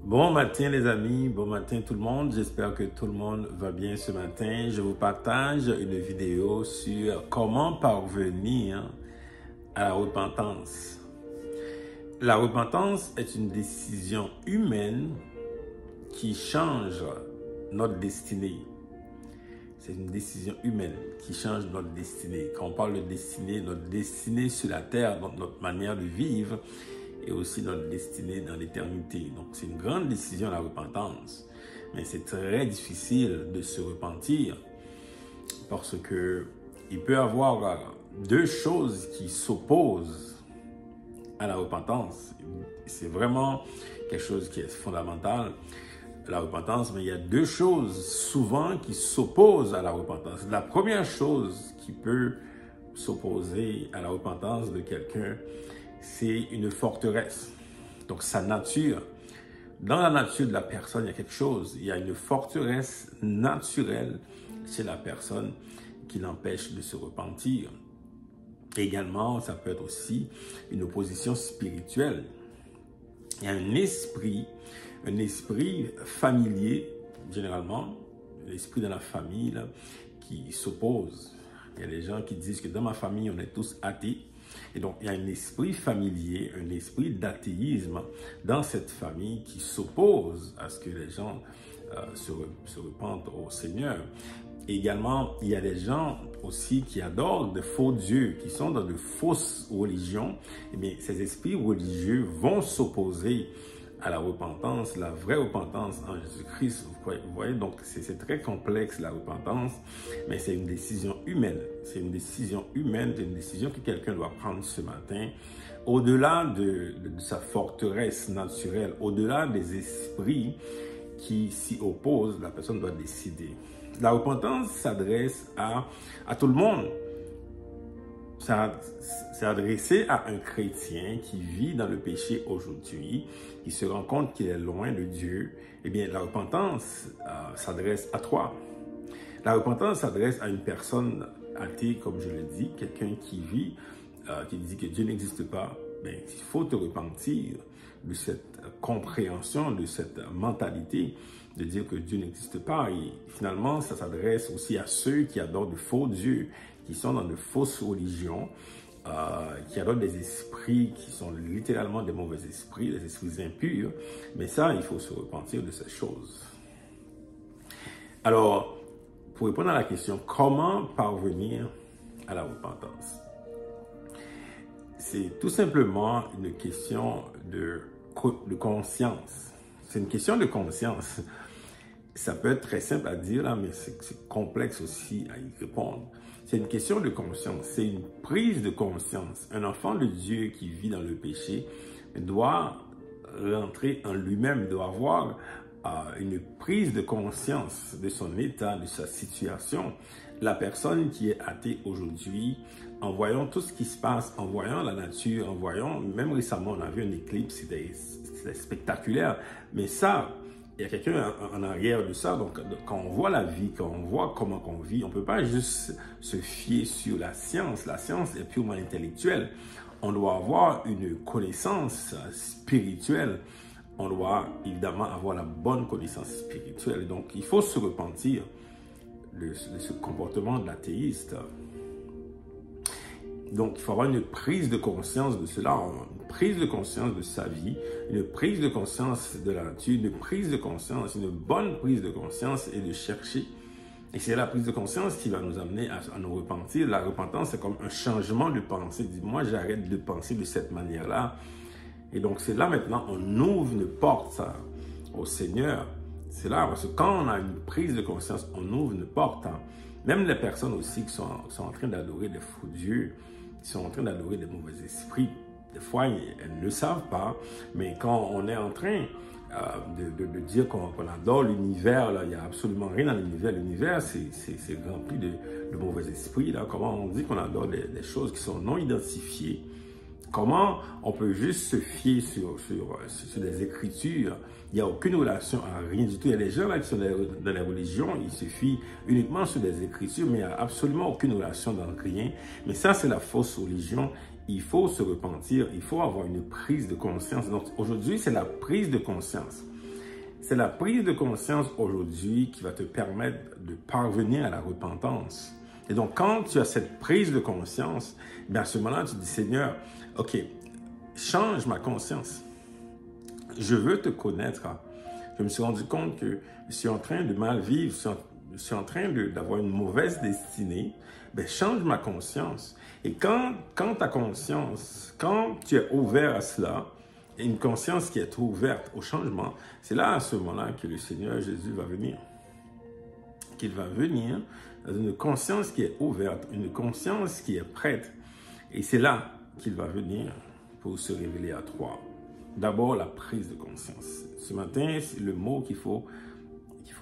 Bon matin les amis, bon matin tout le monde, j'espère que tout le monde va bien ce matin. Je vous partage une vidéo sur comment parvenir à la repentance. La repentance est une décision humaine qui change notre destinée. C'est une décision humaine qui change notre destinée. Quand on parle de destinée, notre destinée sur la terre, notre manière de vivre, et aussi notre destinée dans l'éternité. Donc, c'est une grande décision, la repentance. Mais c'est très difficile de se repentir parce que il peut y avoir deux choses qui s'opposent à la repentance. C'est vraiment quelque chose qui est fondamental, la repentance, mais il y a deux choses souvent qui s'opposent à la repentance. La première chose qui peut s'opposer à la repentance de quelqu'un, c'est une forteresse. Donc, sa nature. Dans la nature de la personne, il y a quelque chose. Il y a une forteresse naturelle chez la personne qui l'empêche de se repentir. Également, ça peut être aussi une opposition spirituelle. Il y a un esprit familier, généralement, l'esprit de la famille là, qui s'oppose. Il y a des gens qui disent que dans ma famille, on est tous athées. Et donc, il y a un esprit familier, un esprit d'athéisme dans cette famille qui s'oppose à ce que les gens se repentent au Seigneur. Et également, il y a des gens aussi qui adorent de faux dieux, qui sont dans de fausses religions. Eh bien, ces esprits religieux vont s'opposer à la repentance, la vraie repentance en Jésus-Christ. Vous voyez, donc c'est très complexe la repentance, mais c'est une décision humaine. C'est une décision humaine, c'est une décision que quelqu'un doit prendre ce matin. Au-delà de sa forteresse naturelle, au-delà des esprits qui s'y opposent, la personne doit décider. La repentance s'adresse à tout le monde. C'est adressé à un chrétien qui vit dans le péché aujourd'hui, qui se rend compte qu'il est loin de Dieu. Eh bien, la repentance s'adresse à toi. La repentance s'adresse à une personne athée, comme je le dis, quelqu'un qui vit, qui dit que Dieu n'existe pas. Bien, il faut te repentir de cette compréhension, de cette mentalité de dire que Dieu n'existe pas. Et finalement, ça s'adresse aussi à ceux qui adorent de faux dieux, qui sont dans de fausses religions, qui adorent des esprits qui sont littéralement des mauvais esprits, des esprits impurs. Mais ça, il faut se repentir de ces choses. Alors, pour répondre à la question, comment parvenir à la repentance? C'est tout simplement une question de conscience. C'est une question de conscience. Ça peut être très simple à dire, là, mais c'est complexe aussi à y répondre. C'est une question de conscience, c'est une prise de conscience. Un enfant de Dieu qui vit dans le péché doit rentrer en lui-même, doit avoir une prise de conscience de son état, de sa situation. La personne qui est athée aujourd'hui, en voyant tout ce qui se passe, en voyant la nature, en voyant, même récemment on a vu un éclipse, c'était spectaculaire, mais ça, il y a quelqu'un en arrière de ça. Donc, quand on voit la vie, quand on voit comment on vit, on ne peut pas juste se fier sur la science. La science est purement intellectuelle. On doit avoir une connaissance spirituelle. On doit évidemment avoir la bonne connaissance spirituelle. Donc, il faut se repentir de ce comportement de l'athéiste. Donc, il faut avoir une prise de conscience de cela, une prise de conscience de sa vie, une prise de conscience de la nature, une prise de conscience, une bonne prise de conscience et de chercher. Et c'est la prise de conscience qui va nous amener à nous repentir. La repentance, c'est comme un changement de pensée. Moi, j'arrête de penser de cette manière-là. Et donc, c'est là maintenant, on ouvre une porte au Seigneur. C'est là, parce que quand on a une prise de conscience, on ouvre une porte. Même les personnes aussi qui sont en train d'adorer des faux dieux, qui sont en train d'adorer des mauvais esprits, des fois, elles ne le savent pas, mais quand on est en train de dire qu'on adore l'univers, il n'y a absolument rien dans l'univers. L'univers, c'est rempli de mauvais esprits. Là. Comment on dit qu'on adore des choses qui sont non identifiées? Comment on peut juste se fier sur des écritures? Il n'y a aucune relation à rien du tout. Il y a des gens là qui sont dans les religions, ils se fient uniquement sur des écritures, mais il n'y a absolument aucune relation dans rien. Mais ça, c'est la fausse religion. Il faut se repentir, il faut avoir une prise de conscience. Donc aujourd'hui, c'est la prise de conscience. C'est la prise de conscience aujourd'hui qui va te permettre de parvenir à la repentance. Et donc, quand tu as cette prise de conscience, bien à ce moment-là, tu dis, Seigneur, OK, change ma conscience. Je veux te connaître. Je me suis rendu compte que je suis en train de mal vivre, je suis en train d'avoir une mauvaise destinée. Ben, change ma conscience. Et quand ta conscience, quand tu es ouvert à cela, et une conscience qui est ouverte au changement, c'est là, à ce moment-là, que le Seigneur Jésus va venir. Qu'il va venir dans une conscience qui est ouverte, une conscience qui est prête. Et c'est là qu'il va venir pour se révéler à toi. D'abord, la prise de conscience. Ce matin, c'est le mot qu'il faut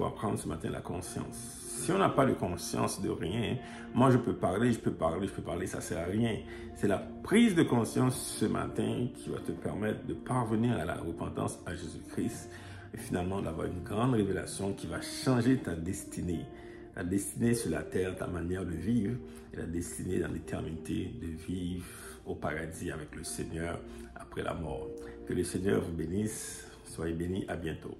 apprendre ce matin, la conscience. Si on n'a pas de conscience de rien, moi je peux parler, ça ne sert à rien. C'est la prise de conscience ce matin qui va te permettre de parvenir à la repentance à Jésus-Christ et finalement d'avoir une grande révélation qui va changer ta destinée. La destinée sur la terre, ta manière de vivre, et la destinée dans l'éternité de vivre au paradis avec le Seigneur après la mort. Que le Seigneur vous bénisse. Soyez bénis. À bientôt.